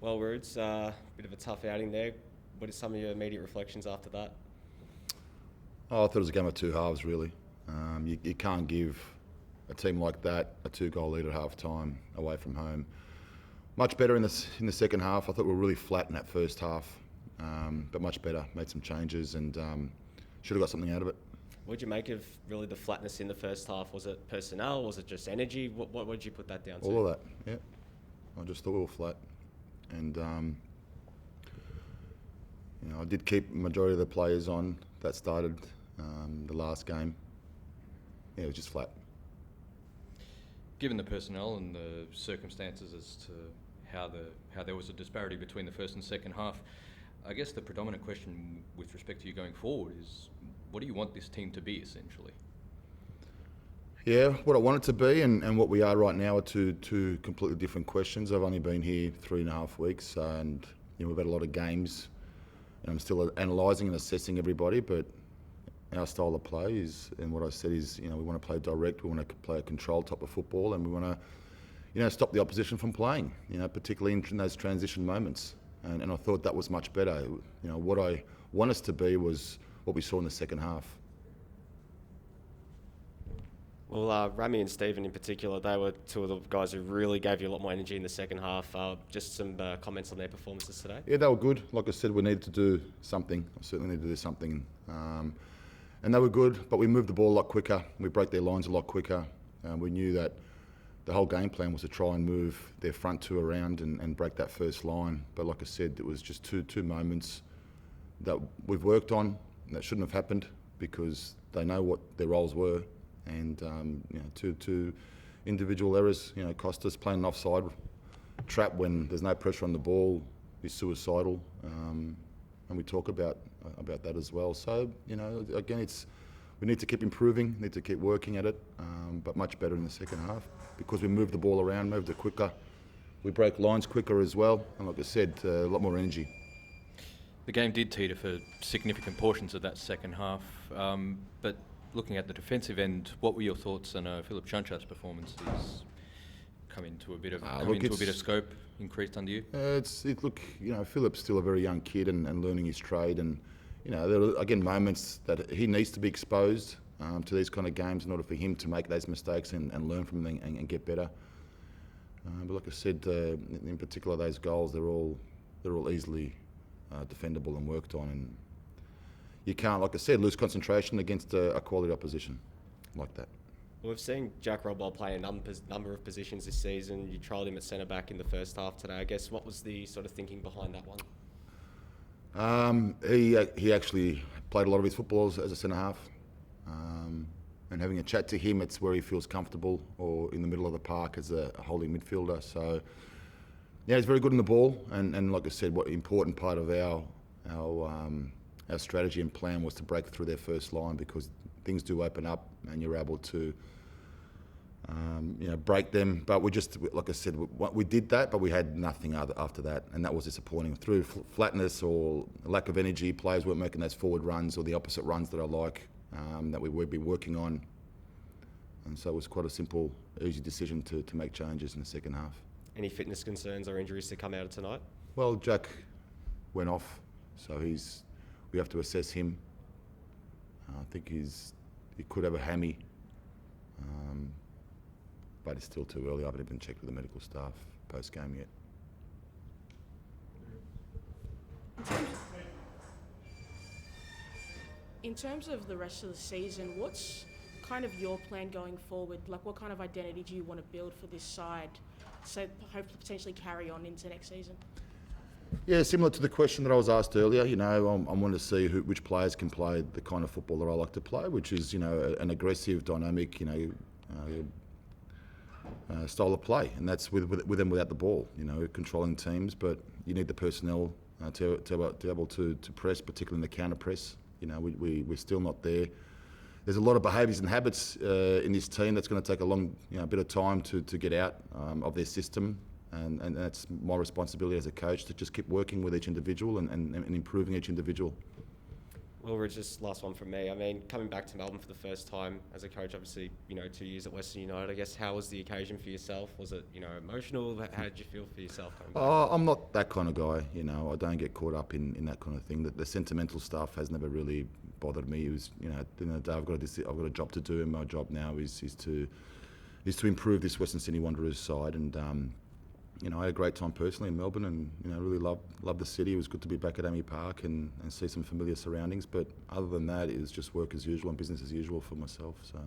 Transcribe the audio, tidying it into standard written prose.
Well, Rudes, bit of a tough outing there. What are some of your immediate reflections after that? Oh, I thought it was a game of two halves, really. You can't give a team like that a two-goal lead at half-time away from home. Much better in the second half. I thought we were really flat in that first half, but much better. Made some changes and should have got something out of it. What did you make of really the flatness in the first half? Was it personnel? Was it just energy? What would you put that down to? All of that, yeah. I just thought we were flat. And I did keep the majority of the players on that started the last game. Yeah, it was just flat. Given the personnel and the circumstances as to how there was a disparity between the first and second half, I guess the predominant question with respect to you going forward is, what do you want this team to be, essentially? Yeah, what I want it to be and what we are right now are two completely different questions. I've only been here 3.5 weeks, and we've had a lot of games, and I'm still analysing and assessing everybody. But our style of play is, and what I said is, we want to play direct, we want to play a controlled type of football, and we want to, stop the opposition from playing. Particularly in those transition moments. And I thought that was much better. What I want us to be was what we saw in the second half. Well, Rami and Stephen in particular, they were two of the guys who really gave you a lot more energy in the second half. Just some comments on their performances today? Yeah, they were good. Like I said, we needed to do something. I certainly needed to do something. And they were good, but we moved the ball a lot quicker. We broke their lines a lot quicker. We knew that the whole game plan was to try and move their front two around and break that first line. But like I said, it was just two moments that we've worked on that shouldn't have happened because they know what their roles were. And two individual errors, cost us. Playing an offside trap when there's no pressure on the ball is suicidal, and we talk about that as well. So again, we need to keep improving, need to keep working at it, but much better in the second half because we moved the ball around, moved it quicker, we broke lines quicker as well, and like I said, a lot more energy. The game did teeter for significant portions of that second half, but looking at the defensive end, what were your thoughts on Philip Chanchat's performance? He's come into a bit of scope increased under you. Philip's still a very young kid and learning his trade, and there are again moments that he needs to be exposed to these kind of games in order for him to make those mistakes and learn from them and get better. But like I said, in particular, those goals they're all easily defendable and worked on, and you can't, like I said, lose concentration against a quality opposition like that. Well, we've seen Jack Rodwell play a number of positions this season. You trialled him at centre-back in the first half today. I guess, what was the sort of thinking behind that one? He actually played a lot of his football as a centre-half. And having a chat to him, it's where he feels comfortable, or in the middle of the park as a holding midfielder. So, yeah, he's very good in the ball. And like I said, what important part of our strategy and plan was to break through their first line, because things do open up and you're able to break them. But we just, like I said, we did that, but we had nothing after that, and that was disappointing. Through flatness or lack of energy, players weren't making those forward runs or the opposite runs that I like, that we would be working on. And so it was quite a simple, easy decision to make changes in the second half. Any fitness concerns or injuries to come out of tonight? Well, Jack went off, so we have to assess him. I think he could have a hammy, but it's still too early. I haven't even checked with the medical staff post-game yet. In terms of the rest of the season, what's kind of your plan going forward? Like, what kind of identity do you want to build for this side, so hopefully potentially carry on into next season? Yeah, similar to the question that I was asked earlier. I want to see which players can play the kind of football that I like to play, which is an aggressive, dynamic, style of play, and that's with them without the ball. Controlling teams, but you need the personnel to be able to press, particularly in the counter press. We're still not there. There's a lot of behaviours and habits in this team that's going to take a long, bit of time to get out of their system. And that's my responsibility as a coach, to just keep working with each individual and improving each individual. Well, Rich, just last one from me. I mean, coming back to Melbourne for the first time as a coach, obviously, 2 years at Western United, I guess, how was the occasion for yourself? Was it, emotional? How did you feel for yourself coming back? I'm not that kind of guy, I don't get caught up in that kind of thing. The sentimental stuff has never really bothered me. It was, at the end of the day, I've got a job to do, and my job now is to improve this Western Sydney Wanderers side. And I had a great time personally in Melbourne, and really loved the city. It was good to be back at Amy Park and see some familiar surroundings. But other than that, it was just work as usual and business as usual for myself. So.